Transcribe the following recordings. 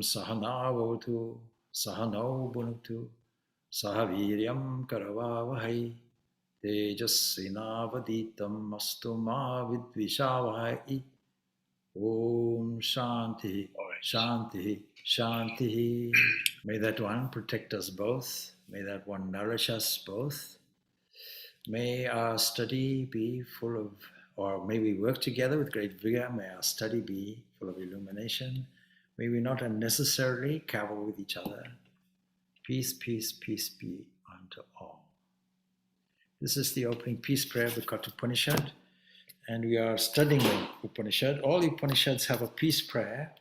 Sahanavotu Sahano Bunuktu Sahaviryam Karavavahai Tejasvinavaditam Astu Ma Vidvishavahai. Om Shanti, Shanti, Shanti. May that one protect us both. May that one nourish us both. May our study be full of, or may we work together with great vigor. May our study be full of illumination. May we not unnecessarily cavil with each other. Peace, peace, peace be unto all. This is the opening peace prayer of the Katha Upanishad. And we are studying the Upanishad. All the Upanishads have a peace prayer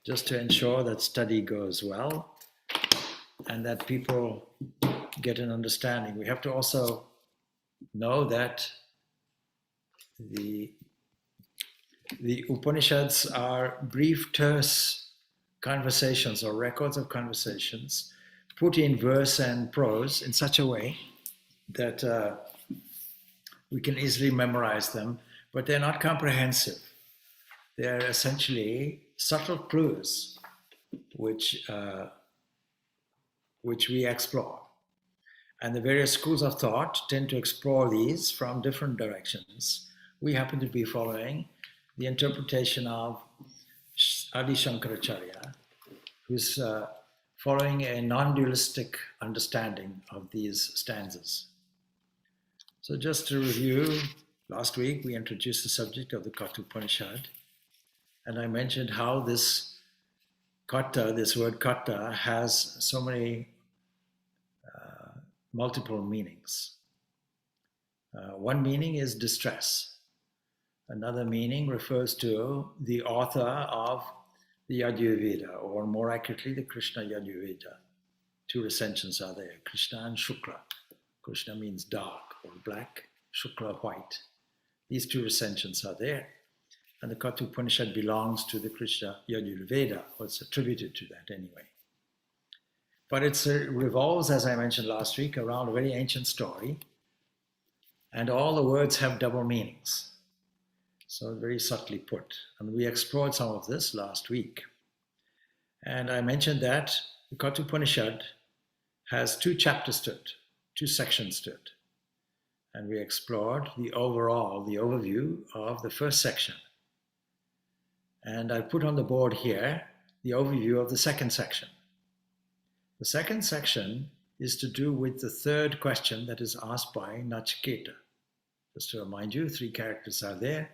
just to ensure that study goes well and that people get an understanding. We have to also know that the Upanishads are brief, terse conversations or records of conversations put in verse and prose in such a way that we can easily memorize them, but they're not comprehensive. They're essentially subtle clues which we explore. And the various schools of thought tend to explore these from different directions. We happen to be following the interpretation of Adi Shankaracharya, who's following a non-dualistic understanding of these stanzas. So just to review, last week we introduced the subject of the Katha Upanishad, and I mentioned how this Katha, this word Katha, has so many multiple meanings. One meaning is distress. Another meaning refers to the author of the Yajurveda, or more accurately, the Krishna Yajurveda. Two recensions are there, Krishna and Shukla. Krishna means dark or black, Shukla white. These two recensions are there. And the Katha Upanishad belongs to the Krishna Yajurveda, or it's attributed to that anyway. But it revolves, as I mentioned last week, around a very ancient story. And all the words have double meanings. So very subtly put. And we explored some of this last week. And I mentioned that the Katha Upanishad has two chapters to it, two sections to it. And we explored the overview of the first section. And I put on the board here the overview of the second section. The second section is to do with the third question that is asked by Nachiketa. Just to remind you, three characters are there.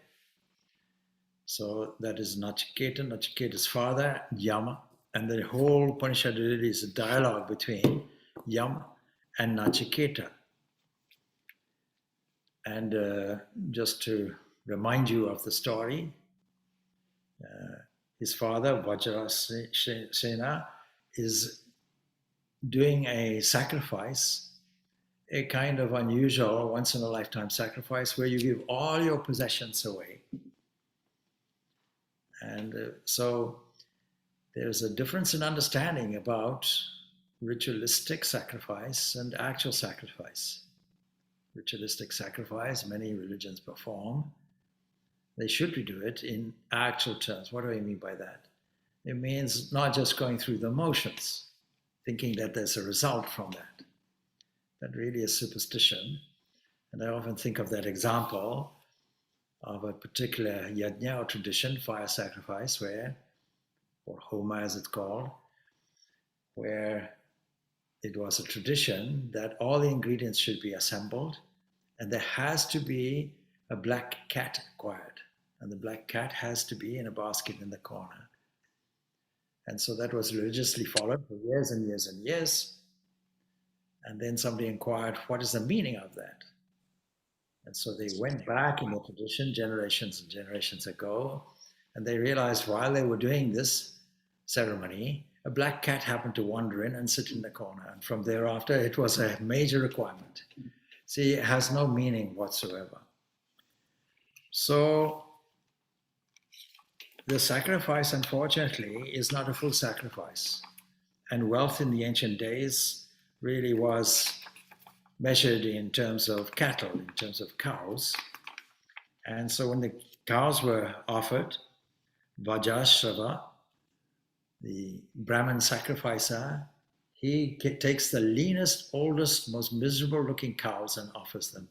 So that is Nachiketa, Nachiketa's father, Yama, and the whole Upanishad really is a dialogue between Yama and Nachiketa. And just to remind you of the story, his father, Vajrasena, is doing a sacrifice, a kind of unusual, once-in-a-lifetime sacrifice where you give all your possessions away. And so there's a difference in understanding about ritualistic sacrifice and actual sacrifice. Ritualistic sacrifice, many religions perform. They should do it in actual terms. What do I mean by that? It means not just going through the motions, thinking that there's a result from that. That really is superstition. And I often think of that example of a particular yajna or tradition, fire sacrifice, where, or homa as it's called, where it was a tradition that all the ingredients should be assembled and there has to be a black cat acquired. And the black cat has to be in a basket in the corner. And so that was religiously followed for years and years and years. And then somebody inquired, what is the meaning of that? And so they went back in the tradition generations and generations ago, and they realized while they were doing this ceremony, a black cat happened to wander in and sit in the corner. And from thereafter, it was a major requirement. See, it has no meaning whatsoever. So the sacrifice, unfortunately, is not a full sacrifice. And wealth in the ancient days really was measured in terms of cattle, in terms of cows. And so when the cows were offered, Vajashrava, the Brahmin sacrificer, he takes the leanest, oldest, most miserable looking cows and offers them.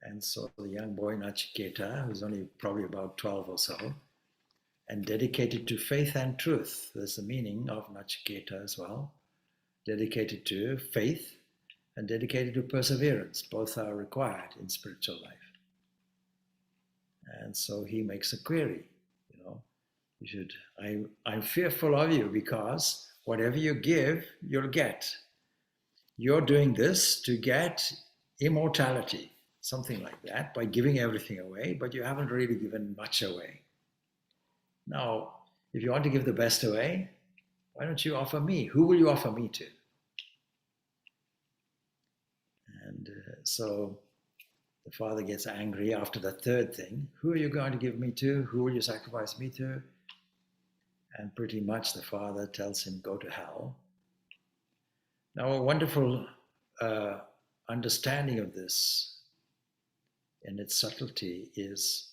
And so the young boy Nachiketa, who's only probably about 12 or so, and dedicated to faith and truth. There's the meaning of Nachiketa as well. Dedicated to faith and dedicated to perseverance. Both are required in spiritual life. And so he makes a query, you should, I'm fearful of you because whatever you give, you'll get. You're doing this to get immortality, something like that, by giving everything away, but you haven't really given much away. Now, if you want to give the best away, why don't you offer me? Who will you offer me to? And so the father gets angry after the third thing. Who are you going to give me to? Who will you sacrifice me to? And pretty much the father tells him, go to hell. Now, a wonderful understanding of this in its subtlety is,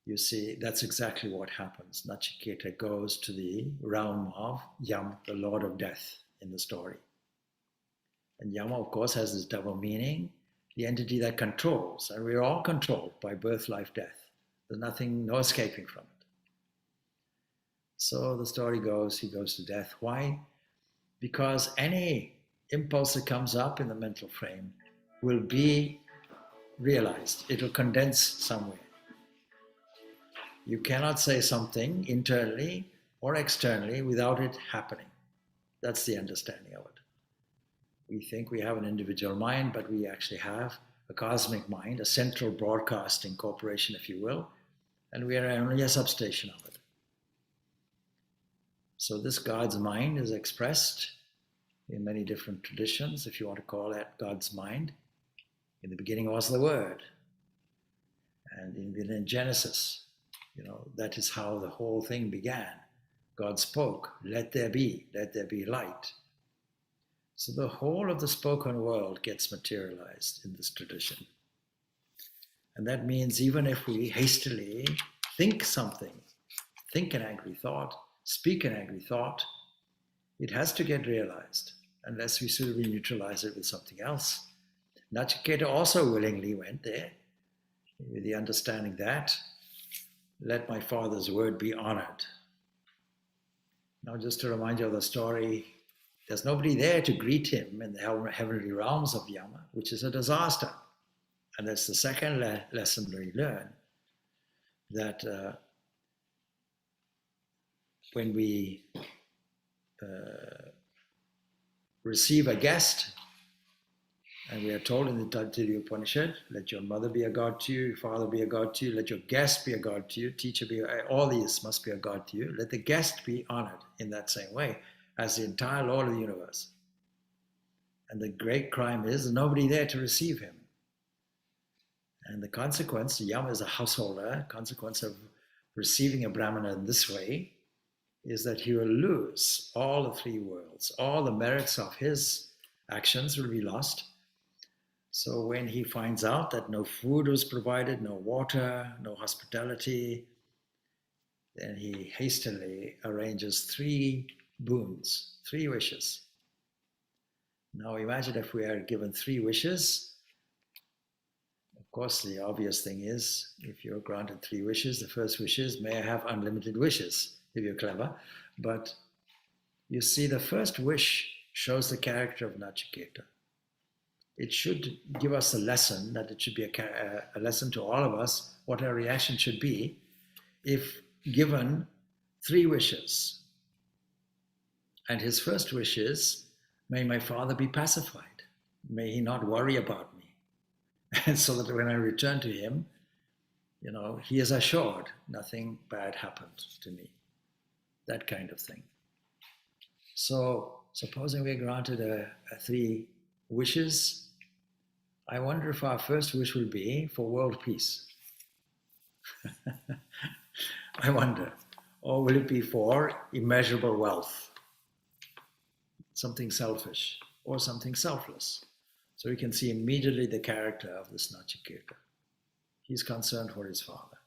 you see, that's exactly what happens. Nachiketa goes to the realm of Yama, the Lord of Death in the story. And Yama, of course, has this double meaning, the entity that controls. And we're all controlled by birth, life, death. There's nothing, no escaping from it. So the story goes, he goes to death. Why? Because any impulse that comes up in the mental frame will be realized. It'll condense somewhere. You cannot say something internally or externally without it happening. That's the understanding of it. We think we have an individual mind, but we actually have a cosmic mind, a central broadcasting corporation, if you will, and we are only a substation of it. So this God's mind is expressed in many different traditions, if you want to call that God's mind. In the beginning was the Word. And in Genesis, that is how the whole thing began. God spoke, let there be light. So the whole of the spoken world gets materialized in this tradition. And that means even if we hastily think something, think an angry thought, speak an angry thought, it has to get realized unless we sort of neutralize it with something else. Nachiketa also willingly went there with the understanding that, let my father's word be honored. Now, just to remind you of the story, there's nobody there to greet him in the heavenly realms of Yama, which is a disaster. And that's the second lesson we learn, that when we receive a guest, and we are told in the Untitled Upanishad, let your mother be a god to you, your father be a god to you, let your guest be a god to you, teacher be, all these must be a god to you. Let the guest be honored in that same way as the entire Lord of the universe. And the great crime is there's nobody there to receive him. And the consequence, Yama is a householder, consequence of receiving a Brahmana in this way is that he will lose all the three worlds. All the merits of his actions will be lost. So when he finds out that no food was provided, no water, no hospitality, then he hastily arranges 3 boons, 3 wishes. Now imagine if we are given 3 wishes. Of course, the obvious thing is, if you're granted 3 wishes, the first wish is, may I have unlimited wishes, if you're clever. But you see, the first wish shows the character of Nachiketa. It should give us a lesson, that it should be a lesson to all of us, what our reaction should be if given 3 wishes. And his first wish is, may my father be pacified. May he not worry about me. And so that when I return to him, he is assured nothing bad happened to me. That kind of thing. So supposing we're granted 3 wishes, I wonder if our first wish will be for world peace. I wonder. Or will it be for immeasurable wealth? Something selfish or something selfless. So we can see immediately the character of this Nachiketa. He's concerned for his father.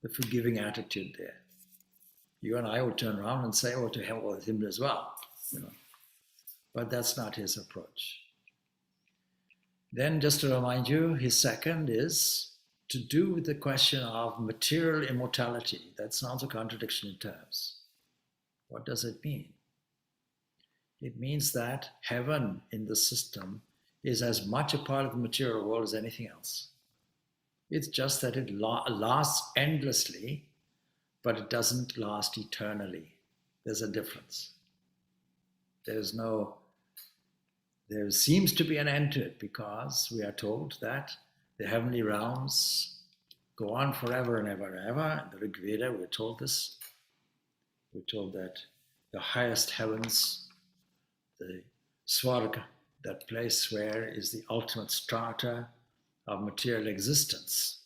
The forgiving attitude there. You and I would turn around and say, oh, to hell with him as well. But that's not his approach. Then, just to remind you, his second is to do with the question of material immortality. That sounds a contradiction in terms. What does it mean? It means that heaven in the system is as much a part of the material world as anything else. It's just that it lasts endlessly, but it doesn't last eternally. There's a difference. There seems to be an end to it because we are told that the heavenly realms go on forever and ever and ever. In the Rig Veda, we're told this. We're told that the highest heavens, the Swarga, that place where is the ultimate strata of material existence,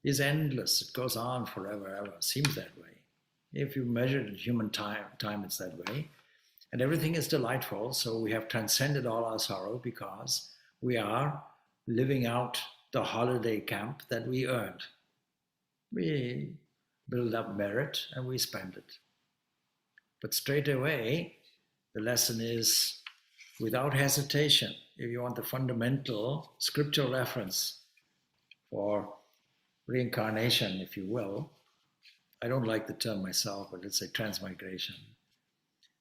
is endless. It goes on forever, ever. It seems that way. If you measure it in human time, it's that way. And everything is delightful, so we have transcended all our sorrow because we are living out the holiday camp that we earned. We build up merit and we spend it. But straight away, the lesson is, without hesitation, if you want the fundamental scriptural reference for reincarnation, if you will, I don't like the term myself, but let's say transmigration.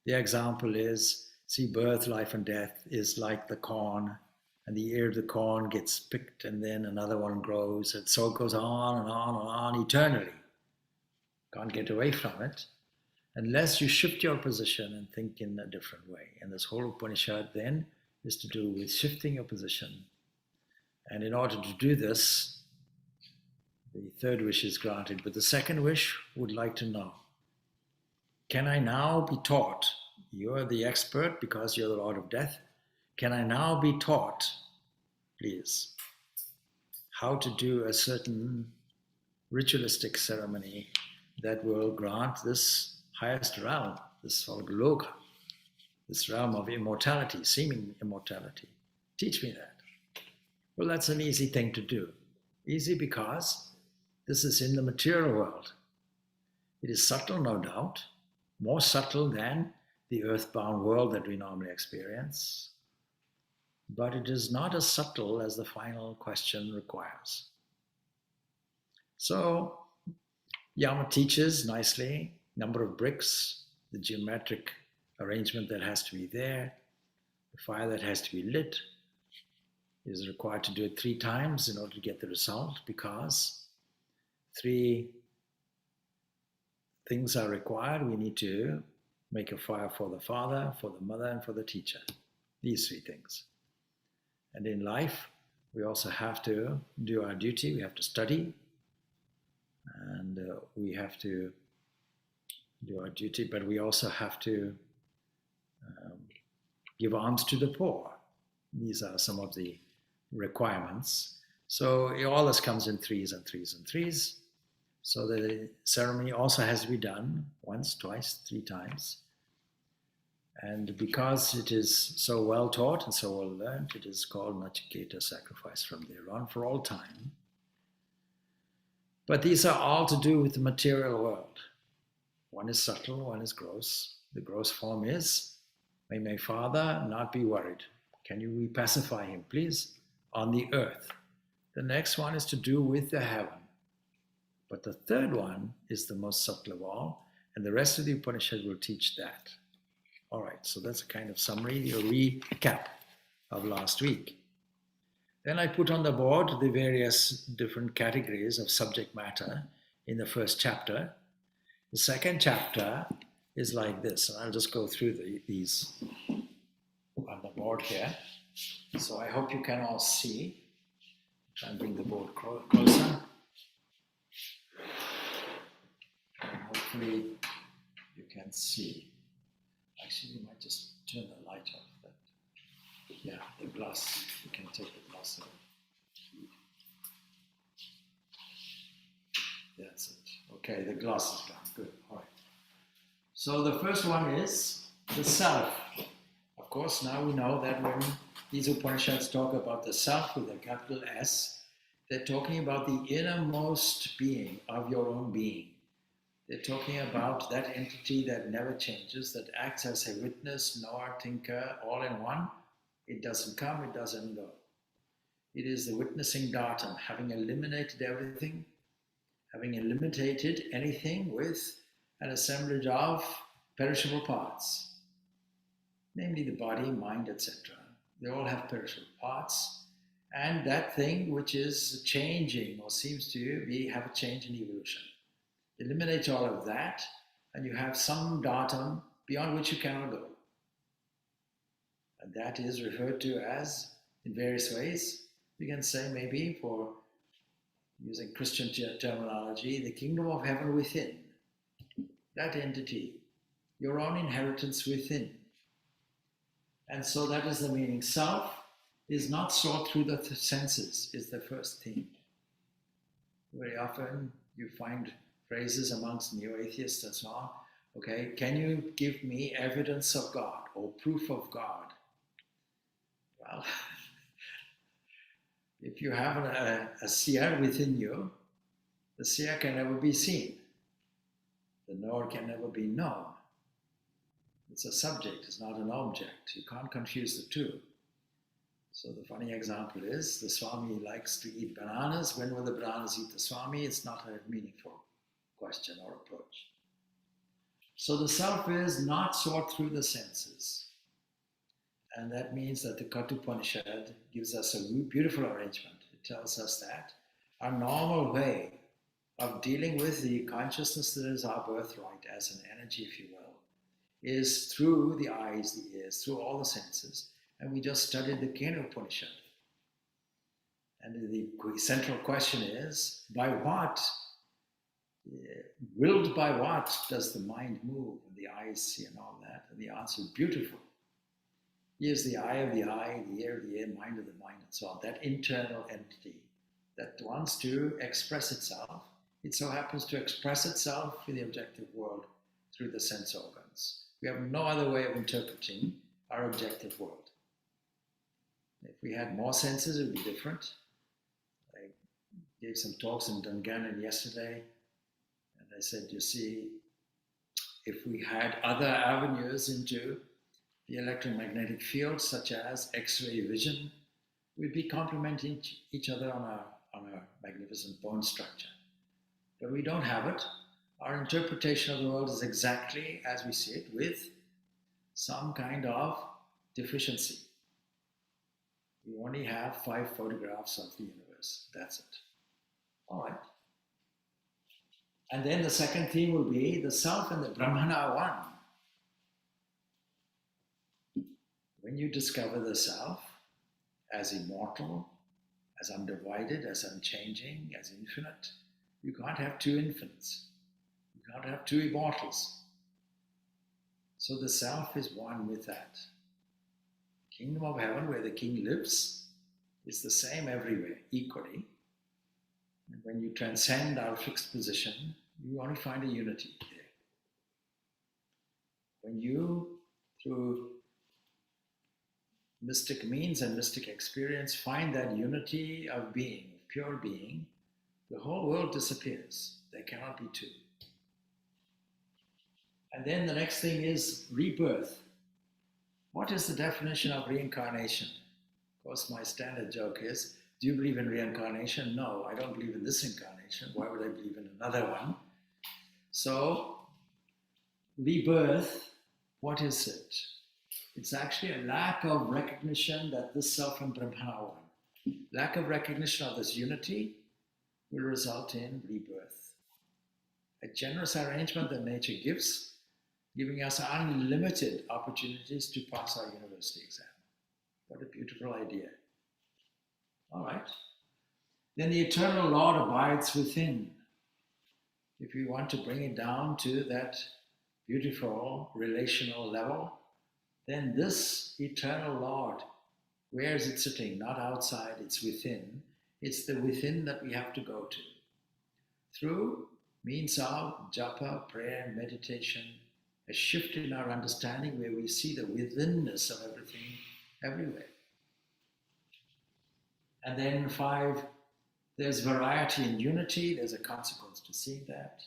The example is, see, birth, life, and death is like the corn, and the ear of the corn gets picked, and then another one grows, and so it goes on and on and on eternally. Can't get away from it unless you shift your position and think in a different way. And this whole Upanishad then is to do with shifting your position. And in order to do this, the third wish is granted, but the second wish would like to know, can I now be taught, you are the expert because you're the Lord of Death, can I now be taught, please, how to do a certain ritualistic ceremony that will grant this highest realm, this Loka, this realm of immortality, seeming immortality. Teach me that. Well, that's an easy thing to do. Easy because this is in the material world. It is subtle, no doubt, more subtle than the earthbound world that we normally experience, but it is not as subtle as the final question requires. So, Yama teaches nicely, number of bricks, the geometric arrangement that has to be there, the fire that has to be lit, is required to do it 3 times in order to get the result, because 3 things are required. We need to make a fire for the father, for the mother, and for the teacher. These 3 things. And in life, we also have to do our duty. We have to study, and we have to do our duty, but we also have to give alms to the poor. These are some of the requirements. So all this comes in 3s and 3s and 3s. So the ceremony also has to be done once, twice, 3 times. And because it is so well taught and so well learned, it is called Nachiketa, sacrifice from there on for all time. But these are all to do with the material world. One is subtle, one is gross. The gross form is, may my father not be worried. Can you pacify him, please? On the earth. The next one is to do with the heaven. But the third one is the most subtle of all, and the rest of the Upanishad will teach that. All right, so that's a kind of summary, a recap of last week. Then I put on the board the various different categories of subject matter in the first chapter. The second chapter is like this, and I'll just go through these on the board here. So I hope you can all see. Try and bring the board closer. And hopefully you can see. Actually, we might just turn the light off. That, yeah, the glass. You can take the glass off. That's it. Okay, the glass is gone. Good. All right. So the first one is the self. Of course, now we know that when these Upanishads talk about the self with a capital S, they're talking about the innermost being of your own being. They're talking about that entity that never changes, that acts as a witness, knower, thinker, all in one. It doesn't come, it doesn't go. It is the witnessing datum, having eliminated everything, having eliminated anything with an assemblage of perishable parts, namely the body, mind, etc. They all have perishable parts, and that thing which is changing or seems to have a change in evolution. Eliminate all of that, and you have some datum beyond which you cannot go. And that is referred to as, in various ways, we can say maybe, for using Christian terminology, the kingdom of heaven within. That entity, your own inheritance within. And so that is the meaning. Self is not sought through the senses, is the first theme. Very often you find phrases amongst neo-atheists and so on. Okay, can you give me evidence of God or proof of God? Well, if you have a seer within you, the seer can never be seen. The knower can never be known. It's a subject, it's not an object. You can't confuse the two. So the funny example is, the Swami likes to eat bananas. When will the bananas eat the Swami? It's not a meaningful question or approach. So the self is not sought through the senses. And that means that the Katha Upanishad gives us a beautiful arrangement. It tells us that our normal way of dealing with the consciousness that is our birthright as an energy, if you will, is through the eyes, the ears, through all the senses. And we just studied the Katha Upanishad. And the central question is, by what, willed by what does the mind move and the eyes see and all that? And the answer is beautiful. He is the eye of the eye, the ear of the ear, mind of the mind, and so on. That internal entity that wants to express itself. It so happens to express itself in the objective world through the sense organs. We have no other way of interpreting our objective world. If we had more senses, it would be different. I gave some talks in Dungannon yesterday, and I said, you see, if we had other avenues into the electromagnetic field, such as X-ray vision, we'd be complementing each other on a magnificent bone structure. But we don't have it. Our interpretation of the world is exactly as we see it, with some kind of deficiency. We only have 5 photographs of the universe. That's it. All right. And then the second theme will be the self and the Brahman are one. When you discover the self as immortal, as undivided, as unchanging, as infinite, you can't have two infinites. You can't have two immortals. So the self is one with that. Kingdom of heaven, where the king lives, is the same everywhere, equally. And when you transcend our fixed position, you only find a unity there. When you, through mystic means and mystic experience, find that unity of being, of pure being, the whole world disappears. There cannot be two. And then the next thing is rebirth. What is the definition of reincarnation? Of course, my standard joke is, do you believe in reincarnation? No, I don't believe in this incarnation. Why would I believe in another one? So, rebirth, what is it? It's actually a lack of recognition that this self and Brahman are one. Lack of recognition of this unity will result in rebirth. A generous arrangement that nature gives, giving us unlimited opportunities to pass our university exam. What a beautiful idea. All right. Then the eternal Lord abides within. If we want to bring it down to that beautiful relational level, then this eternal Lord, where is it sitting? Not outside, it's within. It's the within that we have to go to. Through means of japa, prayer, meditation, a shift in our understanding where we see the withinness of everything, everywhere. And then 5, there's variety in unity, there's a consequence to seeing that.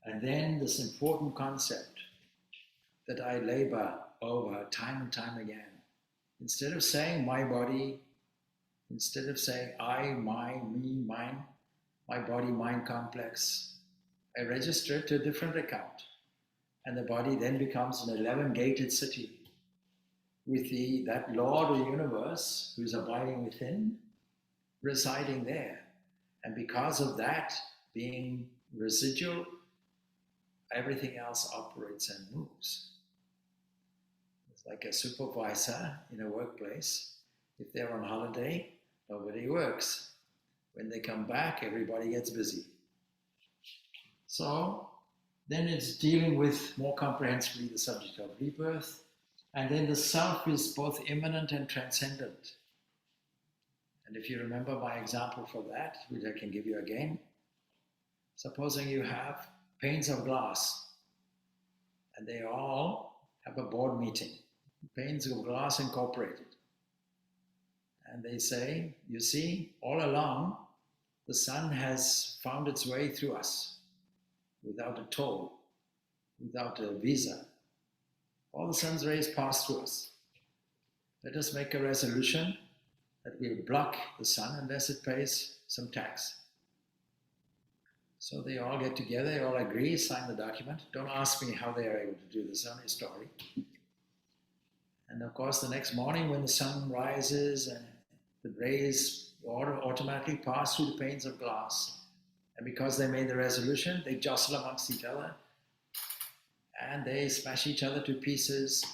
And then this important concept that I labor over time and time again. Instead of saying my body, instead of saying I, my, me, mine, my body-mind complex, I register it to a different account. And the body then becomes an 11-gated city with that Lord of the universe who's abiding within, residing there. And because of that being residual, everything else operates and moves. It's like a supervisor in a workplace. If they're on holiday, nobody works. When they come back, everybody gets busy. So then it's dealing with more comprehensively the subject of rebirth. And then the self is both imminent and transcendent. And if you remember my example for that, which I can give you again, supposing you have panes of glass and they all have a board meeting, panes of glass incorporated. And they say, you see, all along, the sun has found its way through us without a toll, without a visa. All the sun's rays pass through us. Let us make a resolution that we'll block the sun unless it pays some tax. So they all get together, they all agree, sign the document. Don't ask me how they are able to do this, only a story. And of course, the next morning when the sun rises and the rays automatically pass through the panes of glass. And because they made the resolution, they jostle amongst each other and they smash each other to pieces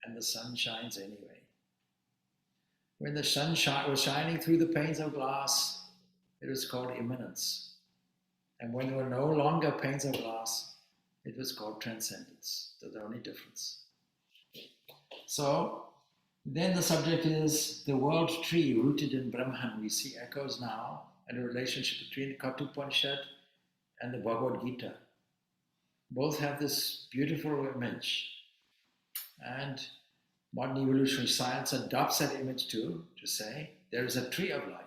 and the sun shines anyway. When the sun was shining through the panes of glass, it was called immanence. And when there were no longer panes of glass, it was called transcendence. That's the only difference. So then the subject is the world tree rooted in Brahman. We see echoes now and a relationship between the Katha Upanishad and the Bhagavad Gita. Both have this beautiful image. And modern evolutionary science adopts that image too, to say there is a tree of life,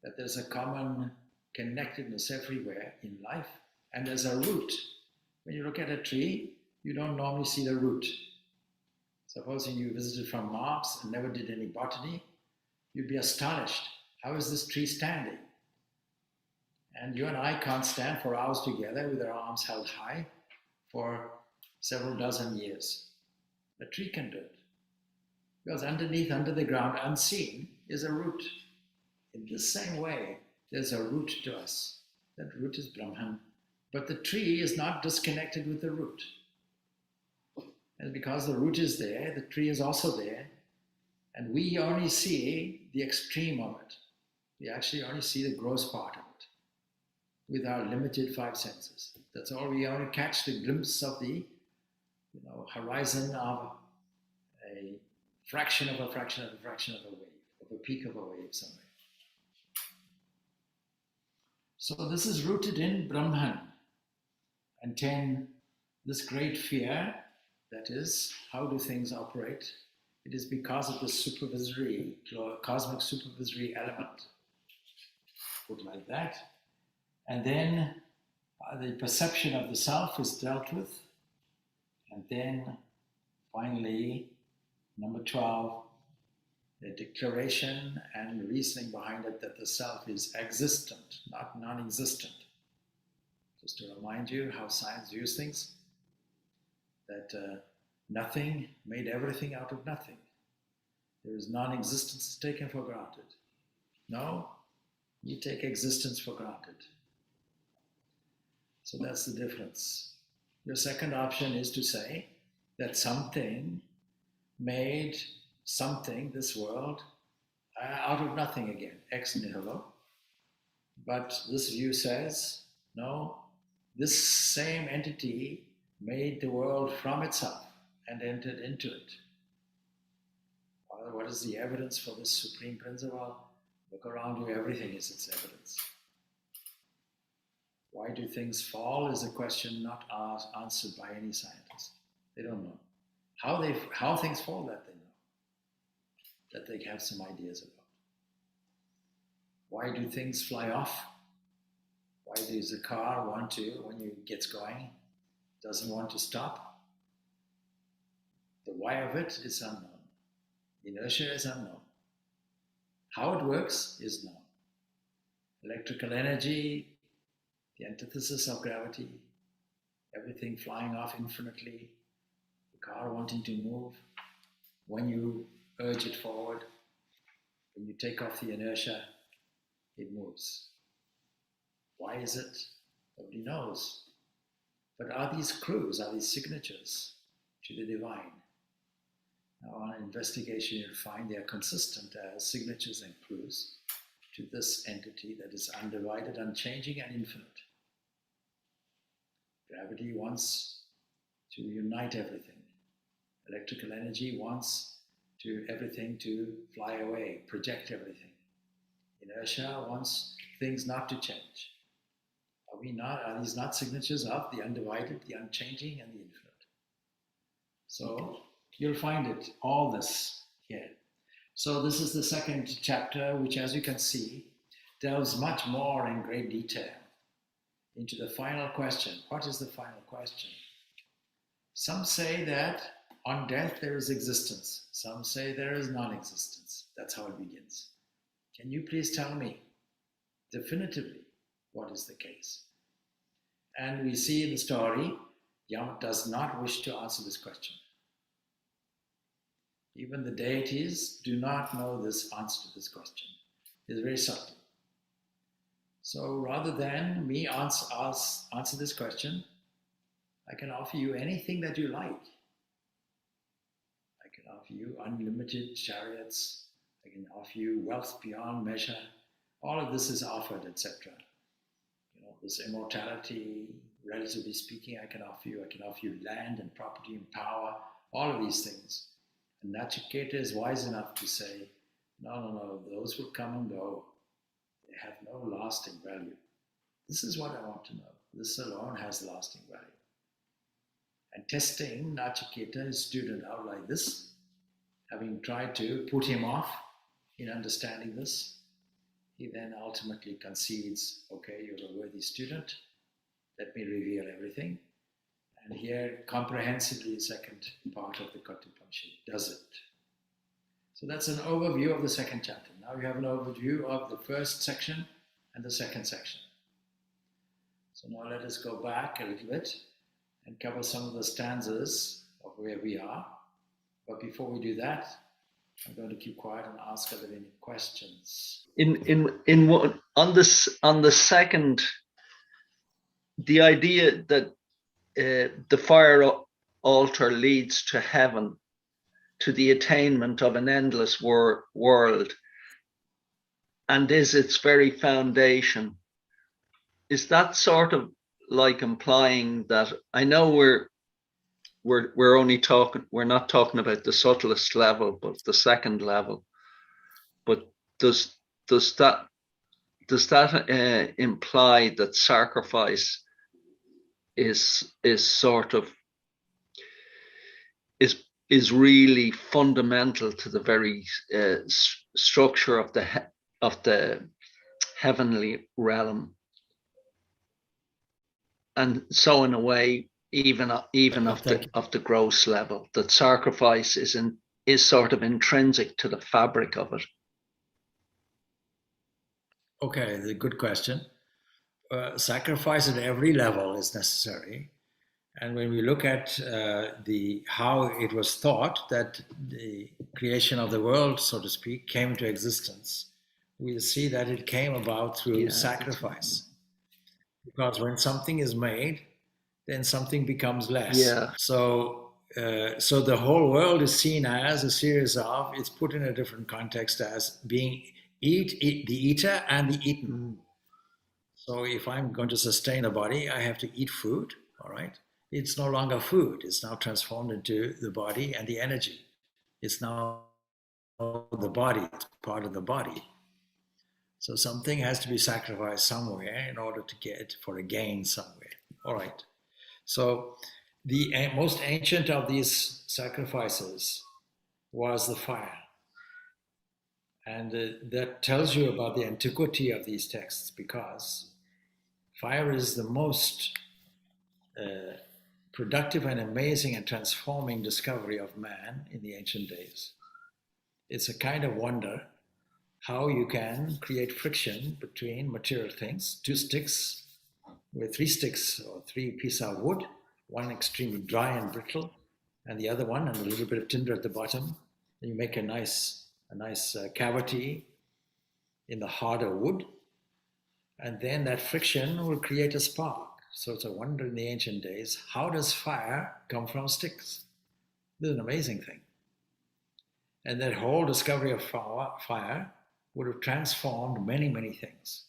that there's a common connectedness everywhere in life, and there's a root. When you look at a tree, you don't normally see the root. Supposing you visited from Mars and never did any botany, you'd be astonished. How is this tree standing? And you and I can't stand for hours together with our arms held high for several dozen years. The tree can do it. Because underneath, under the ground, unseen, is a root. In the same way, there's a root to us. That root is Brahman. But the tree is not disconnected with the root. And because the root is there, the tree is also there. And we only see the extreme of it. We actually only see the gross part of it with our limited five senses. That's all. We only catch the glimpse of the horizon of a fraction of a fraction of a fraction of a wave, of a peak of a wave somewhere. So this is rooted in Brahman. And then this great fear, that is, how do things operate? It is because of the supervisory, cosmic supervisory element. Put like that. And then the perception of the self is dealt with. And then finally, number 12, the declaration and reasoning behind it that the self is existent, not non-existent. Just to remind you how science views things, that nothing made everything out of nothing. There is non-existence taken for granted. No, you take existence for granted. So that's the difference. Your second option is to say that something made something, this world, out of nothing again, ex nihilo. But this view says, no, this same entity made the world from itself and entered into it. What is the evidence for this supreme principle? Look around you, everything is its evidence. Why do things fall is a question not answered by any scientist. They don't know. How things fall, that they know. That they have some ideas about. Why do things fly off? Why does the car want to, when it gets going, doesn't want to stop? The why of it is unknown. Inertia is unknown. How it works is known. Electrical energy, the antithesis of gravity, everything flying off infinitely, the car wanting to move. When you urge it forward, when you take off the inertia, it moves. Why is it? Nobody knows. But are these clues, are these signatures to the divine? Now, on investigation, you'll find they are consistent as signatures and clues to this entity that is undivided, unchanging, and infinite. Gravity wants to unite everything. Electrical energy wants everything to fly away, project everything. Inertia wants things not to change. Are these not signatures of the undivided, the unchanging, and the infinite? So you'll find it, all this here. So this is the second chapter, which, as you can see, delves much more in great detail into the final question. What is the final question? Some say that on death there is existence. Some say there is non-existence. That's how it begins. Can you please tell me definitively what is the case? And we see in the story, Yama does not wish to answer this question. Even the deities do not know this answer to this question. It's very subtle. So rather than me answer this question, I can offer you anything that you like. I can offer you unlimited chariots. I can offer you wealth beyond measure. All of this is offered, etc. This immortality, relatively speaking, I can offer you land and property and power, all of these things. And Nachiketa is wise enough to say, no, those will come and go. They have no lasting value. This is what I want to know. This alone has lasting value. And testing Nachiketa, his student, out like this, having tried to put him off in understanding this, he then ultimately concedes, okay, you're a worthy student, let me reveal everything. And here, comprehensively, the second part of the Katha Upanishad does it. So that's an overview of the second chapter. Now we have an overview of the first section and the second section. So now let us go back a little bit and cover some of the stanzas of where we are. But before we do that, I'm going to keep quiet and ask are there any questions? On the second, the idea that the fire altar leads to heaven, to the attainment of an endless world, and is its very foundation. Is that sort of like implying that? I know we're not talking about the subtlest level, but the second level. But does that imply that sacrifice is really fundamental to the very structure of the heavenly realm, and so in a way, even of the gross level, that sacrifice is sort of intrinsic to the fabric of it? Okay, the good question. Sacrifice at every level is necessary. And when we look at how it was thought that the creation of the world, so to speak, came into existence, we see that it came about through sacrifice. Because when something is made, then something becomes less. Yeah. So the whole world is seen as a series of, it's put in a different context as being the eater and the eaten. So if I'm going to sustain a body, I have to eat food, all right? It's no longer food. It's now transformed into the body and the energy. It's now the body. It's part of the body. So something has to be sacrificed somewhere in order to get for a gain somewhere. All right. So the most ancient of these sacrifices was the fire. And that tells you about the antiquity of these texts, because Fire is the most productive and amazing and transforming discovery of man in the ancient days. It's a kind of wonder how you can create friction between material things, two sticks with three sticks or three pieces of wood, one extremely dry and brittle, and the other one and a little bit of tinder at the bottom. And you make a nice cavity in the harder wood, and then that friction will create a spark. So it's a wonder in the ancient days, how does fire come from sticks? This is an amazing thing. And that whole discovery of fire would have transformed many, many things.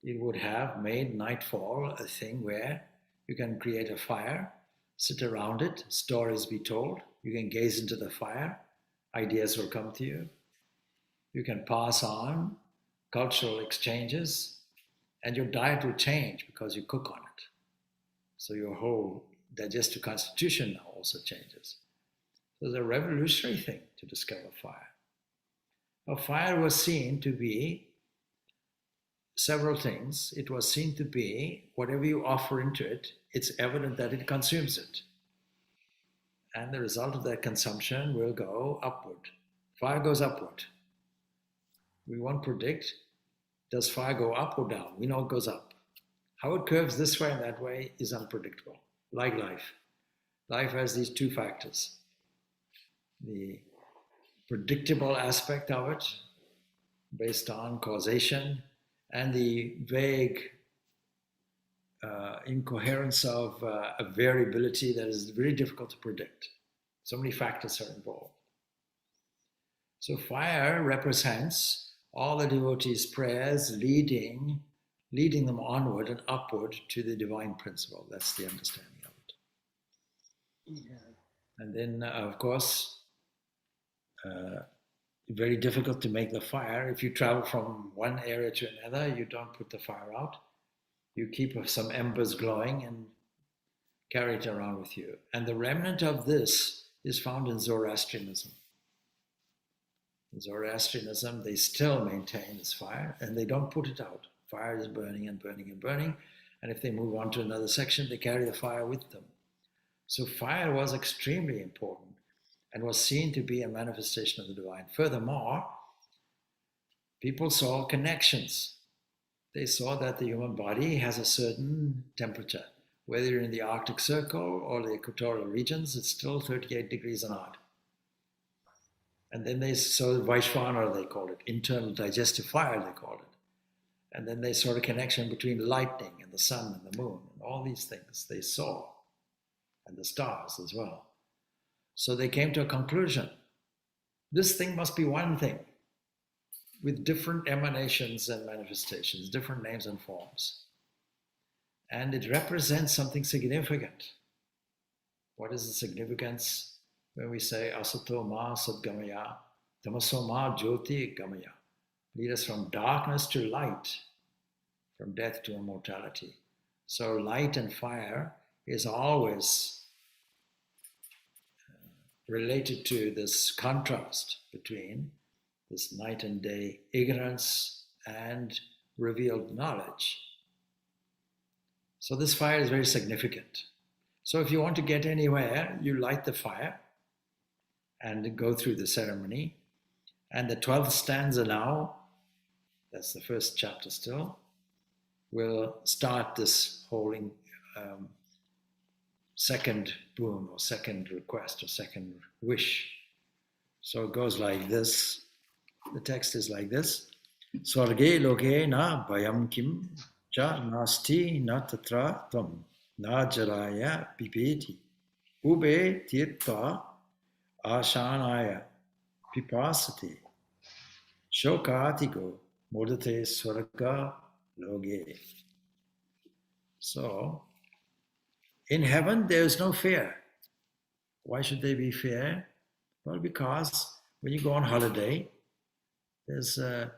It would have made nightfall a thing where you can create a fire, sit around it, stories be told, you can gaze into the fire, ideas will come to you. You can pass on cultural exchanges, and your diet will change because you cook on it. So your whole digestive constitution now also changes. So it's a revolutionary thing to discover fire. Now, fire was seen to be several things. It was seen to be whatever you offer into it, it's evident that it consumes it. And the result of that consumption will go upward. Fire goes upward. We won't predict, does fire go up or down? We know it goes up. How it curves this way and that way is unpredictable, like life. Life has these two factors. The predictable aspect of it, based on causation, and the vague incoherence of a variability that is very difficult to predict. So many factors are involved. So fire represents all the devotees' prayers leading them onward and upward to the divine principle. That's the understanding of it. Yeah. And then, of course, very difficult to make the fire. If you travel from one area to another, you don't put the fire out. You keep some embers glowing and carry it around with you. And the remnant of this is found in Zoroastrianism. In Zoroastrianism, they still maintain this fire and they don't put it out. Fire is burning and burning and burning. And if they move on to another section, they carry the fire with them. So fire was extremely important and was seen to be a manifestation of the divine. Furthermore, people saw connections. They saw that the human body has a certain temperature. Whether you're in the Arctic Circle or the equatorial regions, it's still 38 degrees and odd. And then they saw Vaishvana, they called it, internal digestive fire, they called it. And then they saw a connection between lightning and the sun and the moon and all these things they saw, and the stars as well. So they came to a conclusion. This thing must be one thing with different emanations and manifestations, different names and forms. And it represents something significant. What is the significance when we say asato ma sadgamaya, tamaso ma jyoti gamaya? Lead us from darkness to light, from death to immortality. So light and fire is always related to this contrast between this night and day ignorance and revealed knowledge. So this fire is very significant. So if you want to get anywhere, you light the fire and go through the ceremony. And the 12th stanza now, that's the first chapter still, will start this whole second boon or second request or second wish. So it goes like this. The text is like this. Swarge loke na bhayam kim cha nasti na tatra tvam na jaraya pipeti ube tirtva ashanaya pipasati shokatigo modate swarga loge. So, in heaven, there is no fear. Why should there be fear? Well, because when you go on holiday, there's a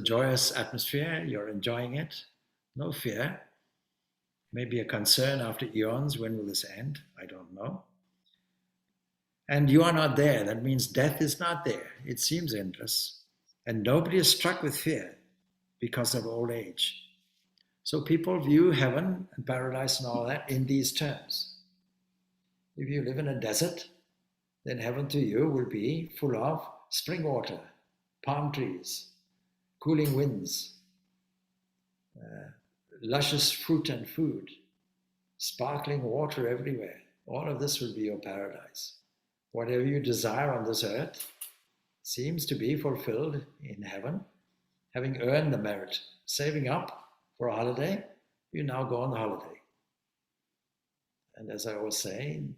joyous atmosphere. You're enjoying it. No fear. Maybe a concern after eons. When will this end? I don't know. And you are not there. That means death is not there. It seems endless. And nobody is struck with fear because of old age. So people view heaven and paradise and all that in these terms. If you live in a desert, then heaven to you will be full of spring water, palm trees, cooling winds, luscious fruit and food, sparkling water everywhere. All of this will be your paradise. Whatever you desire on this earth seems to be fulfilled in heaven. Having earned the merit, saving up for a holiday, you now go on the holiday. And as I was saying,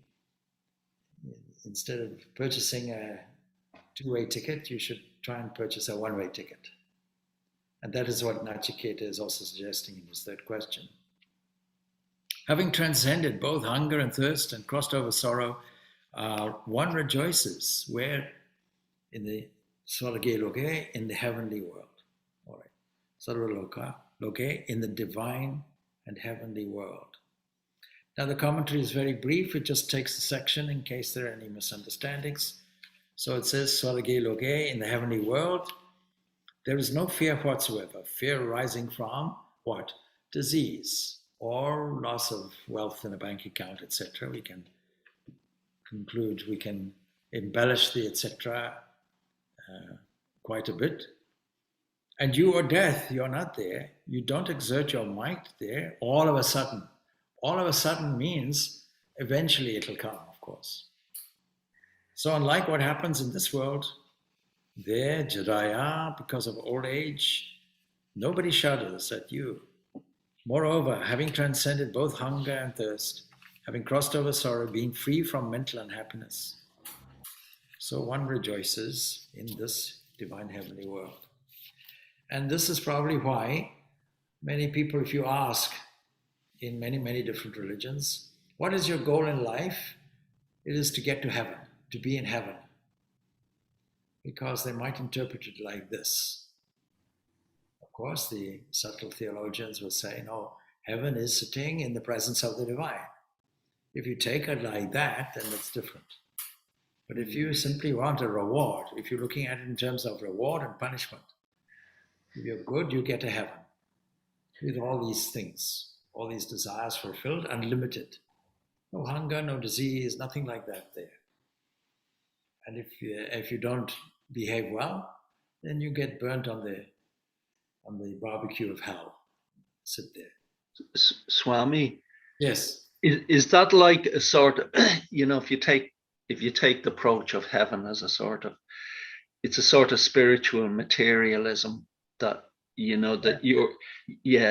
instead of purchasing a two-way ticket, you should try and purchase a one-way ticket. And that is what Nachiketa is also suggesting in his third question. Having transcended both hunger and thirst and crossed over sorrow, one rejoices where? In the Swarge Loke, in the heavenly world. All right. Sarva Loke, in the divine and heavenly world. Now the commentary is very brief. It just takes a section in case there are any misunderstandings. So it says, Swarge Loke, in the heavenly world, there is no fear whatsoever. Fear arising from what? Disease or loss of wealth in a bank account, etc. We can conclude, we can embellish the etc. Quite a bit. And you or death, you're not there. You don't exert your might there all of a sudden. All of a sudden means eventually it'll come, of course. So unlike what happens in this world, there, Jadaya, because of old age, nobody shudders at you. Moreover, having transcended both hunger and thirst, having crossed over sorrow, being free from mental unhappiness, so one rejoices in this divine heavenly world. And this is probably why many people, if you ask in many, many different religions, what is your goal in life? It is to get to heaven, to be in heaven. Because they might interpret it like this. Of course, the subtle theologians will say, no, heaven is sitting in the presence of the divine. If you take it like that, then it's different. But if you simply want a reward, if you're looking at it in terms of reward and punishment, if you're good, you get to heaven with all these things, all these desires fulfilled, unlimited. No hunger, no disease, nothing like that there. And if you don't behave well, then you get burnt on the barbecue of hell. Sit there. Swami, Yes. Is that like a sort of, if you take the approach of heaven as it's a sort of spiritual materialism that, that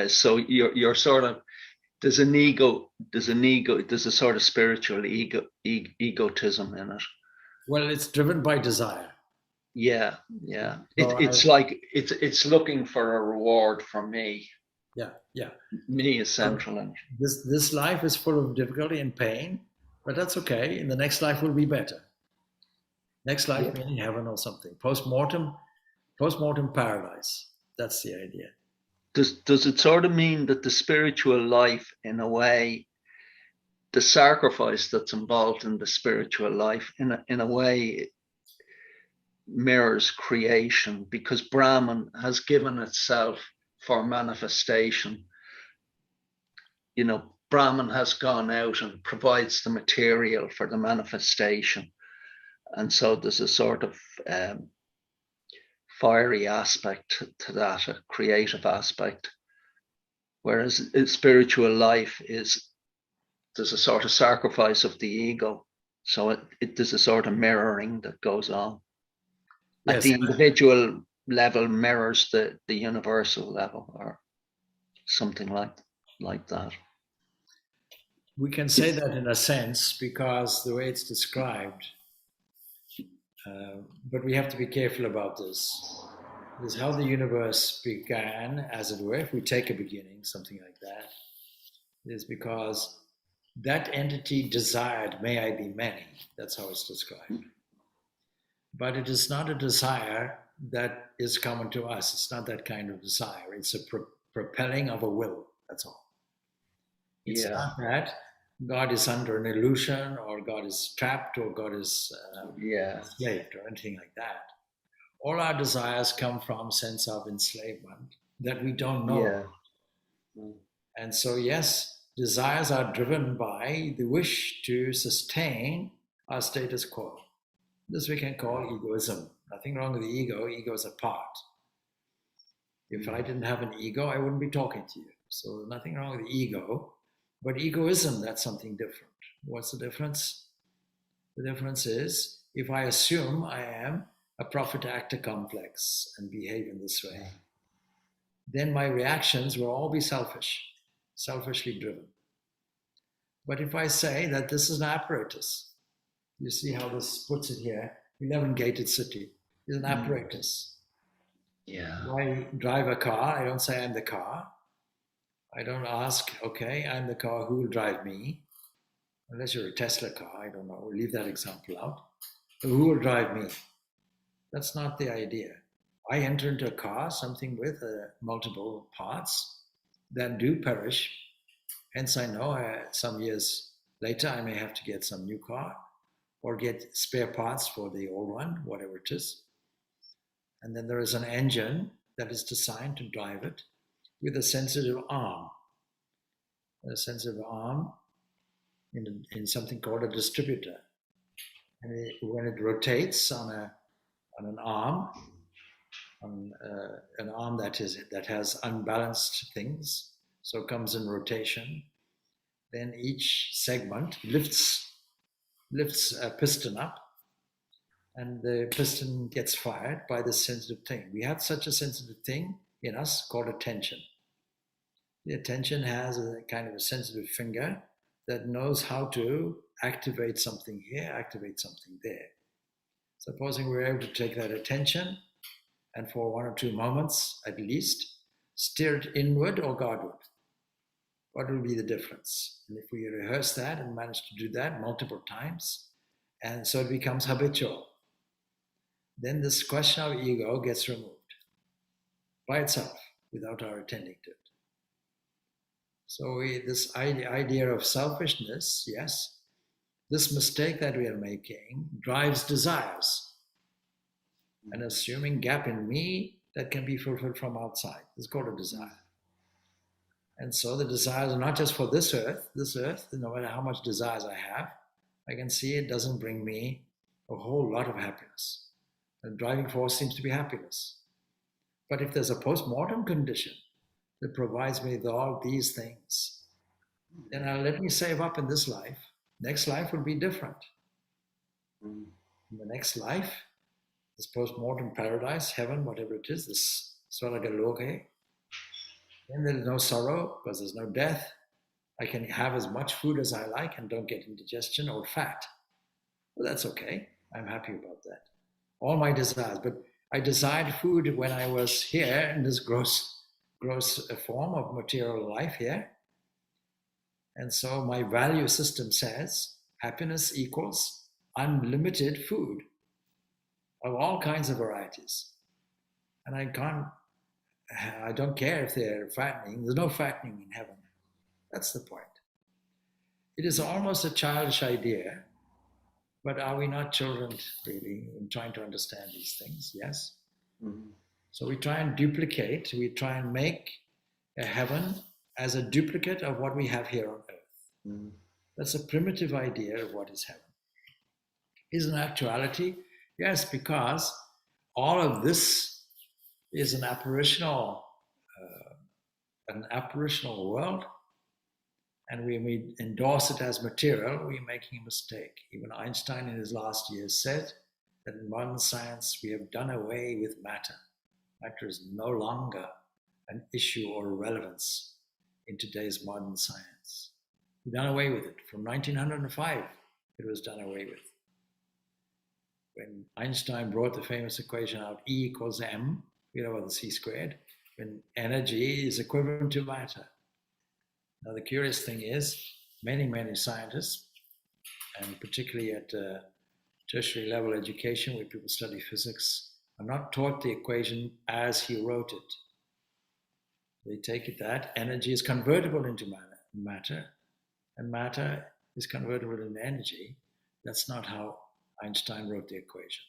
so you're sort of, there's a sort of spiritual egotism in it. Well, it's driven by desire. Yeah. It's like it's looking for a reward from me. Yeah. Me is central. This life is full of difficulty and pain, but that's okay. In the next life will be better. Next life meaning heaven or something. Post-mortem paradise. That's the idea. Does it sort of mean that the spiritual life, in a way, the sacrifice that's involved in the spiritual life, in a way, mirrors creation, because Brahman has given itself for manifestation. Brahman has gone out and provides the material for the manifestation. And so there's a sort of fiery aspect to that, a creative aspect. Whereas spiritual life there's a sort of sacrifice of the ego. So there's a sort of mirroring that goes on. Yes. At the individual level mirrors the universal level, or something like that. We can say that in a sense because the way it's described, but we have to be careful about this. This is how the universe began, as it were. If we take a beginning, something like that, is because that entity desired, may I be many. That's how it's described. But it is not a desire that is common to us. It's not that kind of desire. It's a propelling of a will. That's all. It's not that God is under an illusion, or God is trapped, or God is enslaved, or anything like that. All our desires come from a sense of enslavement that we don't know. And so, yes, desires are driven by the wish to sustain our status quo. This we can call egoism. Nothing wrong with the ego. Ego is a part. If I didn't have an ego, I wouldn't be talking to you. So nothing wrong with the ego. But egoism, that's something different. What's the difference? The difference is if I assume I am a prophet-actor complex and behave in this way, then my reactions will all be selfish, selfishly driven. But if I say that this is an apparatus, you see how this puts it here, 11-gated city is an apparatus. Yeah. If I drive a car, I don't say I'm the car. I don't ask, okay, I'm the car, who will drive me? Unless you're a Tesla car, I don't know, we'll leave that example out. But who will drive me? That's not the idea. I enter into a car, something with multiple parts that do perish. Hence, I know some years later I may have to get some new car or get spare parts for the old one, whatever it is. And then there is an engine that is designed to drive it with a sensitive arm. A sensitive arm in something called a distributor. And when it rotates on an arm, on an arm that has unbalanced things, so comes in rotation, then each segment lifts a piston up, and the piston gets fired by this sensitive thing. We have such a sensitive thing in us called attention. The attention has a kind of a sensitive finger that knows how to activate something here, activate something there. Supposing we're able to take that attention and for 1 or 2 moments at least, steer it inward or Godward. What will be the difference? And if we rehearse that and manage to do that multiple times, and so it becomes habitual, then this question of ego gets removed by itself without our attending to it. So this idea of selfishness, yes, this mistake that we are making drives desires. And assuming gap in me that can be fulfilled from outside. This is called a desire. And so the desires are not just for this earth, no matter how much desires I have, I can see it doesn't bring me a whole lot of happiness. The driving force seems to be happiness. But if there's a post-mortem condition that provides me with all these things, then let me save up in this life. Next life will be different. In the next life, this post-mortem paradise, heaven, whatever it is, this Swargaloke, then there is no sorrow because there's no death. I can have as much food as I like and don't get indigestion or fat. Well, that's okay. I'm happy about that. All my desires. But I desired food when I was here in this gross form of material life here. And so my value system says happiness equals unlimited food of all kinds of varieties. And I don't care if they're fattening. There's no fattening in heaven. That's the point. It is almost a childish idea, but are we not children really in trying to understand these things? Yes. Mm-hmm. So we try and make a heaven as a duplicate of what we have here on earth. Mm-hmm. That's a primitive idea of what is heaven. Is in actuality, yes, because all of this is an apparitional world, and we endorse it as material, we're making a mistake. Even Einstein in his last years said that in modern science we have done away with matter. Matter is no longer an issue or relevance in today's modern science. We've done away with it. From 1905, it was done away with. When Einstein brought the famous equation out, E equals m, you know, the c squared, when energy is equivalent to matter. Now the curious thing is, many scientists, and particularly at tertiary level education where people study physics, are not taught the equation as he wrote it. They take it that energy is convertible into matter, and matter is convertible into energy. That's not how Einstein wrote the equation.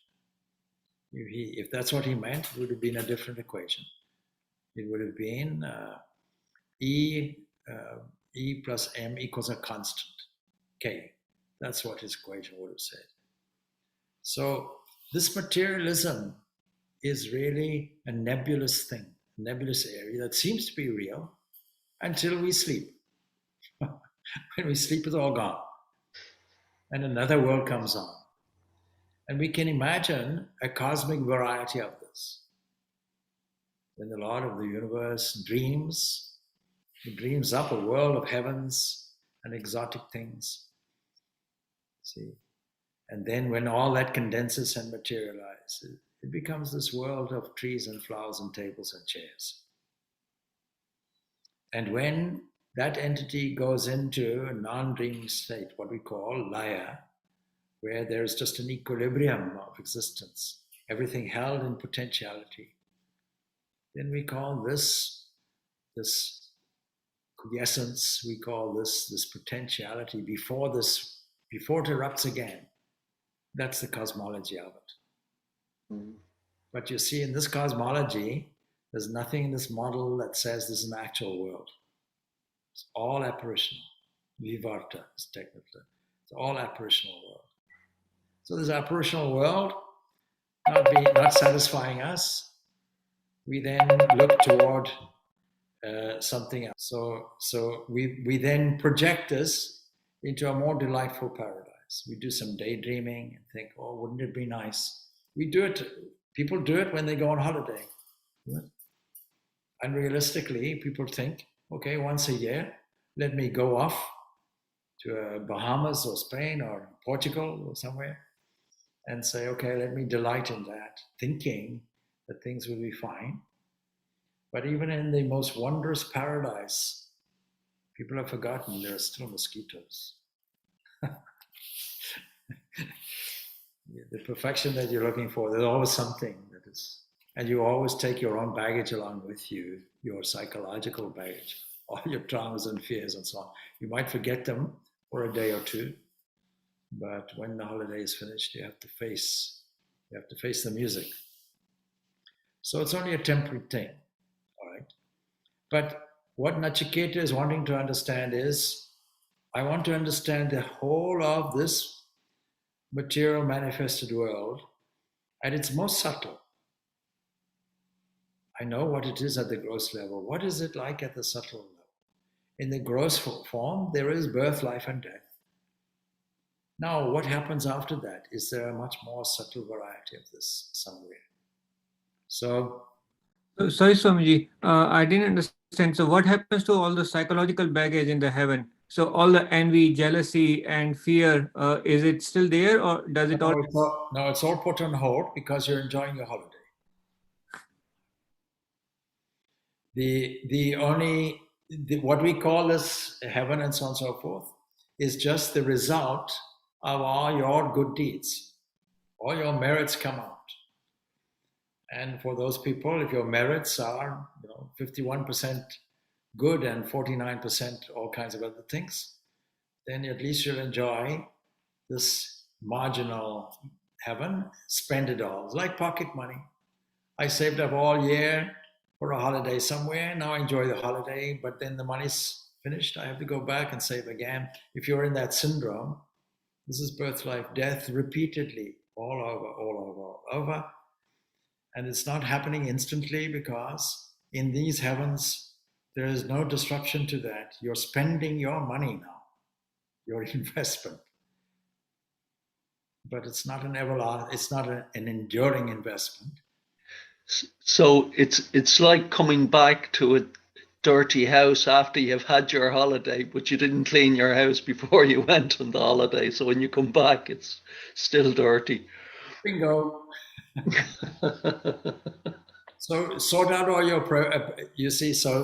If that's what he meant, it would have been a different equation. It would have been E E plus M equals a constant, K. That's what his equation would have said. So this materialism is really a nebulous thing, a nebulous area that seems to be real until we sleep. When we sleep, it's all gone. And another world comes on. And we can imagine a cosmic variety of this. When the Lord of the universe dreams, he dreams up a world of heavens and exotic things. See? And then when all that condenses and materializes, it becomes this world of trees and flowers and tables and chairs. And when that entity goes into a non-dreaming state, what we call laya, where there's just an equilibrium of existence, everything held in potentiality, then we call this quiescence, we call this potentiality before it erupts again. That's the cosmology of it. Mm. But you see, in this cosmology, there's nothing in this model that says this is an actual world. It's all apparitional. Vivarta is technically. It's all apparitional world. So this apparitional world not satisfying us, we then look toward something else. So we then project this into a more delightful paradise. We do some daydreaming and think, oh, wouldn't it be nice? We do it. People do it when they go on holiday. And realistically, people think, okay, once a year, let me go off to Bahamas or Spain or Portugal or somewhere and say, okay, let me delight in that, thinking that things will be fine. But even in the most wondrous paradise, people have forgotten there are still mosquitoes. The perfection that you're looking for, there's always something that is, and you always take your own baggage along with you, your psychological baggage, all your traumas and fears and so on. You might forget them for a day or two, but when the holiday is finished, you have to face the music. So it's only a temporary thing, all right? But what Nachiketa is wanting to understand is, I want to understand the whole of this material manifested world at its most subtle. I know what it is at the gross level. What is it like at the subtle level? In the gross form, there is birth, life, and death. Now, what happens after that? Is there a much more subtle variety of this somewhere? So, sorry, Swamiji, I didn't understand. So what happens to all the psychological baggage in the heaven? So all the envy, jealousy, and fear, is it still there, or does it all? No, it's all put on hold because you're enjoying your holiday. What we call this heaven and so on and so forth is just the result of all your good deeds. All your merits come out. And for those people, if your merits are 51% good and 49% all kinds of other things, then at least you'll enjoy this marginal heaven, spend it all. It's like pocket money. I saved up all year for a holiday somewhere, now I enjoy the holiday, but then the money's finished, I have to go back and save again. If you're in that syndrome, this is birth, life, death repeatedly, all over. And it's not happening instantly because in these heavens, there is no disruption to that. You're spending your money now, your investment. But it's not an enduring investment. So it's like coming back to a dirty house after you've had your holiday, but you didn't clean your house before you went on the holiday. So when you come back, it's still dirty. Bingo. So sort out all your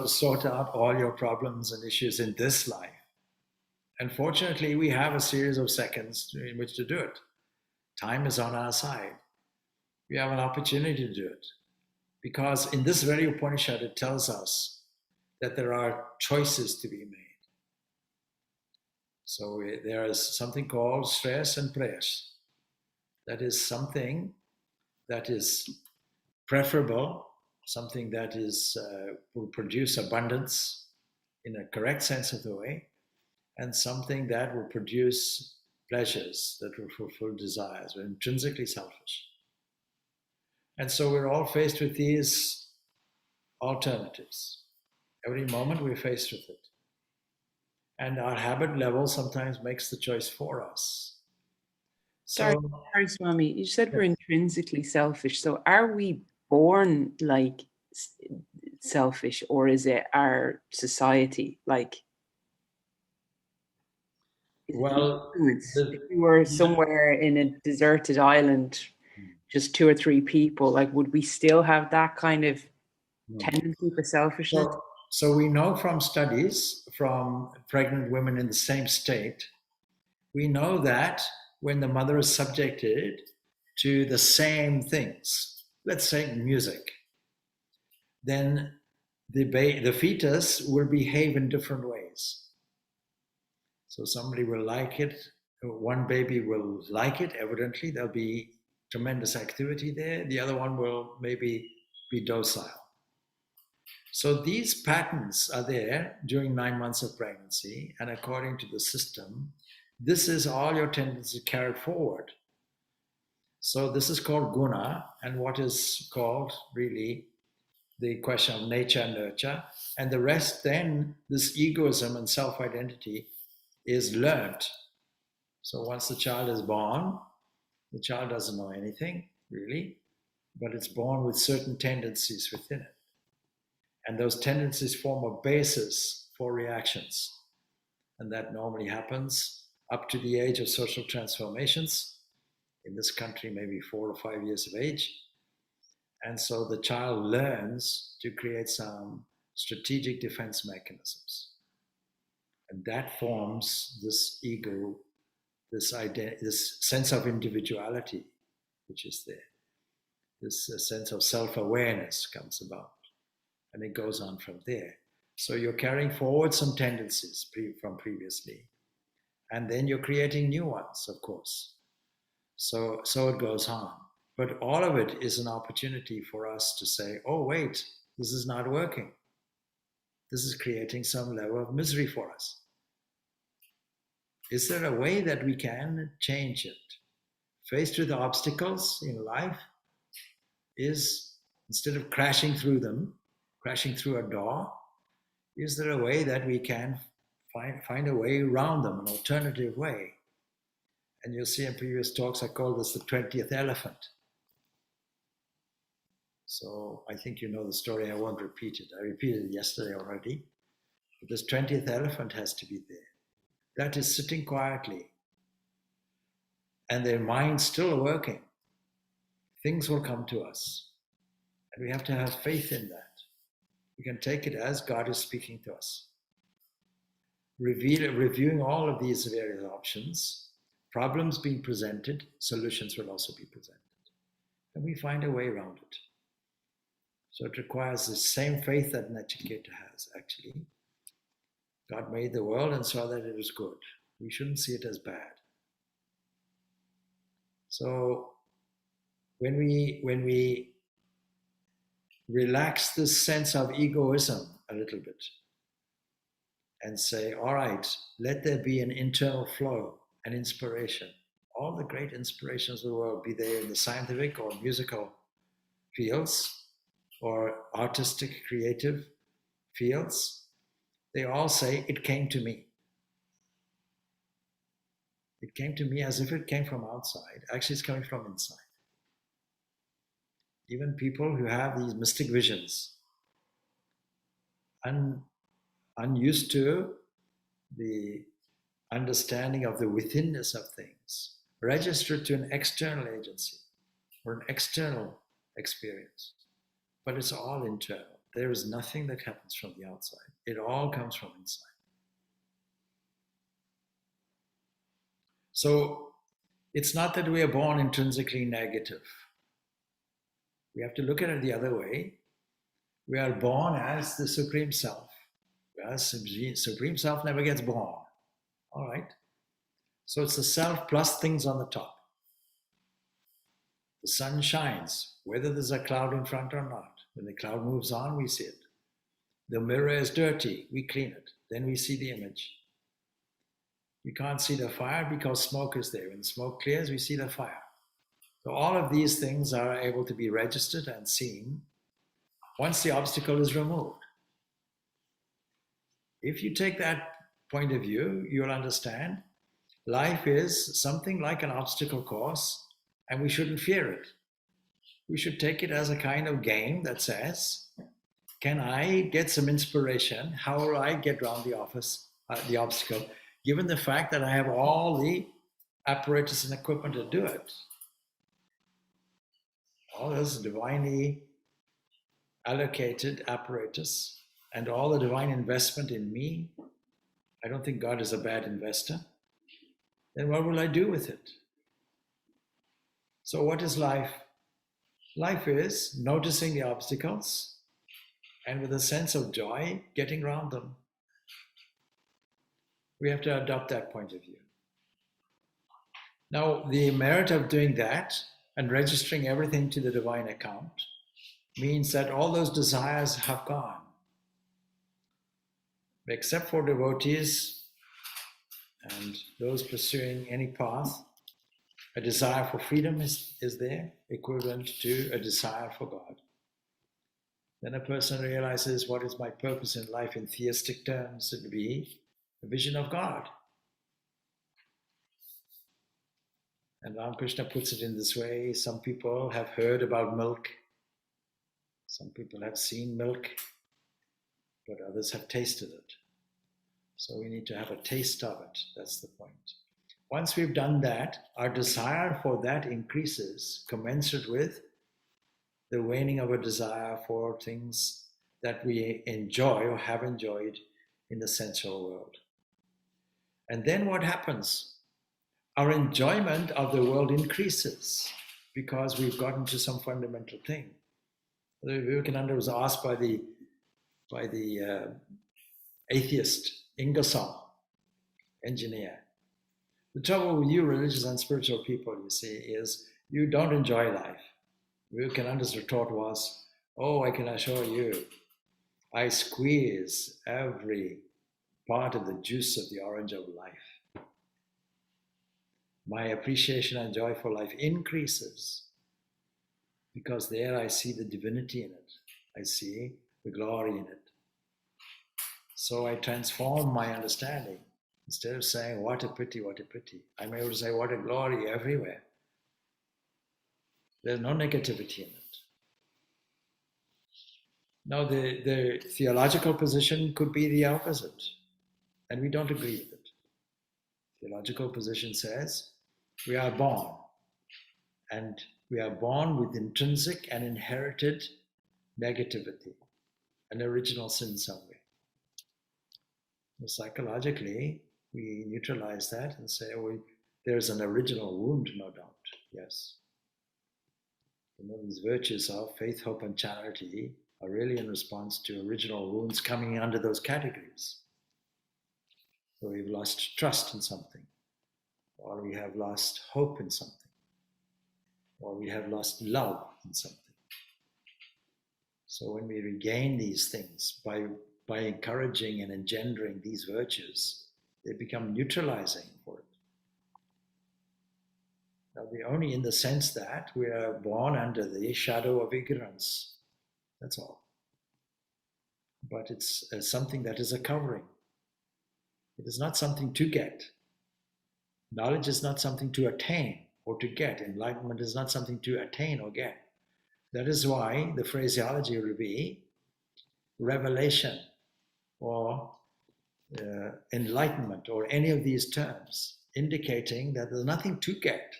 sort out all your problems and issues in this life. And fortunately, we have a series of seconds in which to do it. Time is on our side. We have an opportunity to do it. Because in this very Upanishad, it tells us that there are choices to be made. So there is something called stress and prayers. That is something that is preferable, something that will produce abundance in a correct sense of the way, and something that will produce pleasures, that will fulfill desires. We're intrinsically selfish. And so we're all faced with these alternatives. Every moment we're faced with it. And our habit level sometimes makes the choice for us. Sorry, Swami, you said we're intrinsically selfish. So are we born like selfish, or is it our society? Like, well, if we were somewhere in a deserted island, just 2 or 3 people, like, would we still have that kind of tendency for selfishness? So we know from studies from pregnant women in the same state, we know that when the mother is subjected to the same things, let's say music, then the fetus will behave in different ways. So somebody will like it, one baby will like it, evidently, there'll be tremendous activity there, the other one will maybe be docile. So these patterns are there during 9 months of pregnancy, and according to the system, this is all your tendency carried forward. So this is called guna, and what is called really the question of nature and nurture. And the rest then, this egoism and self-identity is learnt. So once the child is born, the child doesn't know anything really, but it's born with certain tendencies within it. And those tendencies form a basis for reactions. And that normally happens up to the age of social transformations. In this country, maybe 4 or 5 years of age. And so the child learns to create some strategic defense mechanisms. And that forms this ego, this sense of individuality, which is there. This sense of self-awareness comes about. And it goes on from there. So you're carrying forward some tendencies from previously. And then you're creating new ones, of course. So it goes on. But all of it is an opportunity for us to say, oh, wait, this is not working. This is creating some level of misery for us. Is there a way that we can change it? Faced with obstacles in life, is instead of crashing through them, crashing through a door, is there a way that we can find a way around them, an alternative way? And you'll see in previous talks, I call this the 20th elephant. So I think you know the story, I won't repeat it. I repeated it yesterday already. But this 20th elephant has to be there. That is sitting quietly. And their mind's still working. Things will come to us. And we have to have faith in that. We can take it as God is speaking to us. Reviewing all of these various options, problems being presented, solutions will also be presented. And we find a way around it. So it requires the same faith that Nachiketa has, actually. God made the world and saw that it was good. We shouldn't see it as bad. So when we relax this sense of egoism a little bit and say, all right, let there be an internal flow, an inspiration. All the great inspirations of the world, be they in the scientific or musical fields, or artistic, creative fields, they all say, it came to me. It came to me as if it came from outside. Actually, it's coming from inside. Even people who have these mystic visions, unused to the understanding of the withinness of things, register to an external agency or an external experience. But it's all internal. There is nothing that happens from the outside. It all comes from inside. So it's not that we are born intrinsically negative. We have to look at it the other way. We are born as the Supreme Self. Whereas Supreme Self never gets born. All right? So it's the self plus things on the top. The sun shines, whether there's a cloud in front or not. When the cloud moves on, we see it. The mirror is dirty, we clean it, then we see the image. We can't see the fire because smoke is there. When smoke clears, we see the fire. So all of these things are able to be registered and seen once the obstacle is removed. If you take that point of view, you'll understand life is something like an obstacle course, and we shouldn't fear it. We should take it as a kind of game that says, can I get some inspiration? How will I get around the obstacle, given the fact that I have all the apparatus and equipment to do it? All this divinely allocated apparatus and all the divine investment in me. I don't think God is a bad investor. Then what will I do with it? So what is life? Life is noticing the obstacles and with a sense of joy, getting around them. We have to adopt that point of view. Now, the merit of doing that and registering everything to the divine account means that all those desires have gone. Except for devotees and those pursuing any path, a desire for freedom is there, equivalent to a desire for God. Then a person realizes, what is my purpose in life in theistic terms? It would be a vision of God. And Ramakrishna puts it in this way: some people have heard about milk, some people have seen milk, but others have tasted it. So we need to have a taste of it. That's the point. Once we've done that, our desire for that increases, commensurate with the waning of a desire for things that we enjoy or have enjoyed in the sensual world. And then what happens? Our enjoyment of the world increases because we've gotten to some fundamental thing. Vivekananda was asked by the atheist Ingersoll, engineer, the trouble with you religious and spiritual people, you see, is you don't enjoy life. Vivekananda's retort was, oh, I can assure you, I squeeze every part of the juice of the orange of life. My appreciation and joy for life increases because there I see the divinity in it. I see the glory in it. So I transform my understanding. Instead of saying, what a pity, I'm able to say, what a glory everywhere. There's no negativity in it. Now, the theological position could be the opposite, and we don't agree with it. Theological position says, we are born, and we are born with intrinsic and inherited negativity, an original sin somewhere. Well, psychologically, we neutralize that and say, oh, there's an original wound, no doubt. Yes. You know, these virtues of faith, hope, and charity are really in response to original wounds coming under those categories. So we've lost trust in something, or we have lost hope in something, or we have lost love in something. So when we regain these things by encouraging and engendering these virtues, they become neutralizing for it. Now, they're only in the sense that we are born under the shadow of ignorance. That's all. But it's something that is a covering. It is not something to get. Knowledge is not something to attain or to get. Enlightenment is not something to attain or get. That is why the phraseology will be revelation or enlightenment or any of these terms, indicating that there's nothing to get.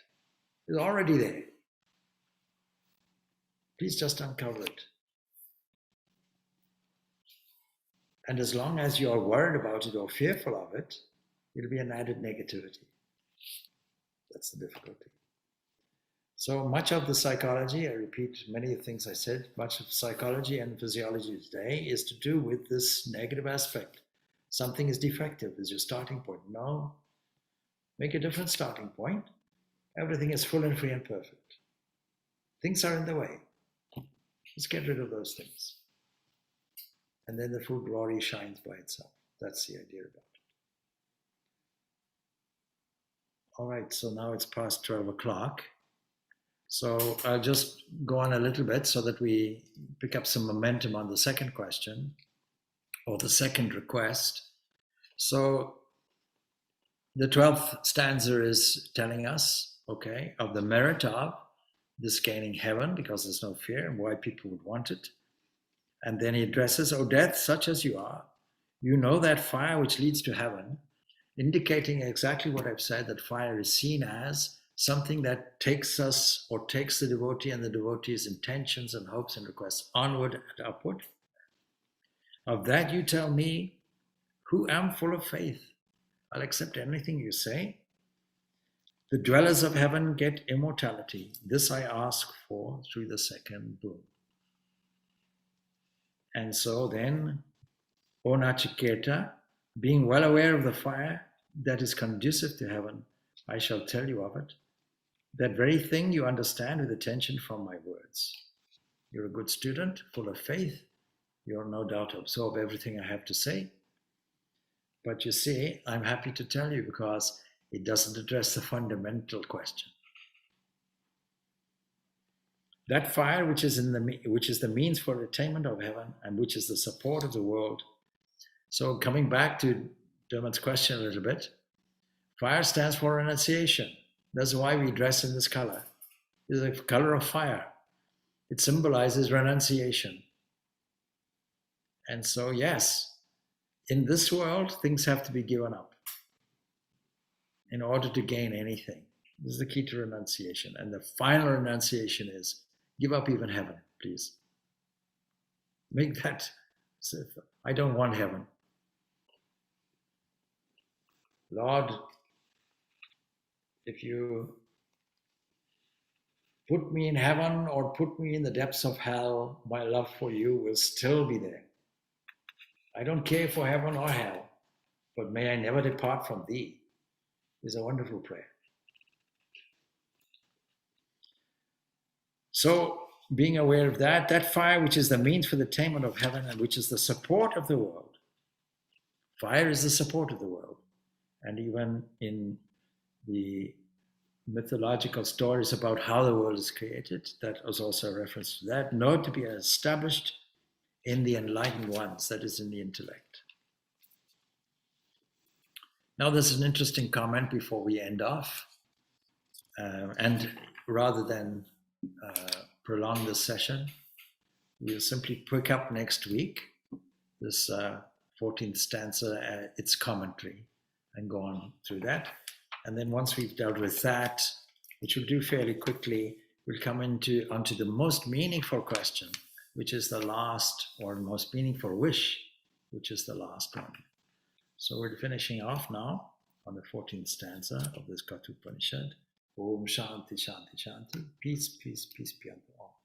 It's already there. Please just uncover it. And as long as you are worried about it or fearful of it, it'll be an added negativity. That's the difficulty. So much of the psychology, I repeat many of the things I said, much of psychology and physiology today is to do with this negative aspect. Something is defective is your starting point. No, make a different starting point. Everything is full and free and perfect. Things are in the way. Let's get rid of those things. and then the full glory shines by itself. That's the idea about it. All right, so now it's past 12 o'clock. So I'll just go on a little bit so that we pick up some momentum on the second question or the second request. So the 12th stanza is telling us, okay, of the merit of this gaining heaven because there's no fear and why people would want it. And then he addresses, O death, such as you are, you know that fire which leads to heaven, indicating exactly what I've said, that fire is seen as something that takes us or takes the devotee and the devotee's intentions and hopes and requests onward and upward. Of that you tell me, who am full of faith. I'll accept anything you say. The dwellers of heaven get immortality. This I ask for through the second boon. And so then, O Nachiketa, being well aware of the fire that is conducive to heaven, I shall tell you of it. That very thing you understand with attention from my words. You're a good student, full of faith. You'll no doubt absorb everything I have to say. But you see, I'm happy to tell you because it doesn't address the fundamental question. That fire which is the means for attainment of heaven and which is the support of the world. So coming back to Dermot's question a little bit, fire stands for renunciation. That's why we dress in this color. It's the color of fire. It symbolizes renunciation. And so, yes, in this world, things have to be given up in order to gain anything. This is the key to renunciation. And the final renunciation is give up even heaven, please. Make that, I don't want heaven. Lord, if you put me in heaven or put me in the depths of hell, my love for you will still be there. I don't care for heaven or hell, but may I never depart from thee. Is a wonderful prayer. So, being aware of that fire which is the means for the attainment of heaven and which is the support of the world. Fire is the support of the world. And even in the mythological stories about how the world is created, that was also a reference to that, know to be established in the enlightened ones, that is in the intellect. Now there's an interesting comment before we end off. And rather than prolong this session, we'll simply pick up next week this 14th stanza, its commentary, and go on through that. And then once we've dealt with that, which we'll do fairly quickly, we'll come onto the most meaningful question, which is the last, or most meaningful wish, which is the last one. So we're finishing off now on the 14th stanza of this Katha Upanishad. Om Shanti Shanti Shanti. Peace, peace, peace be unto all.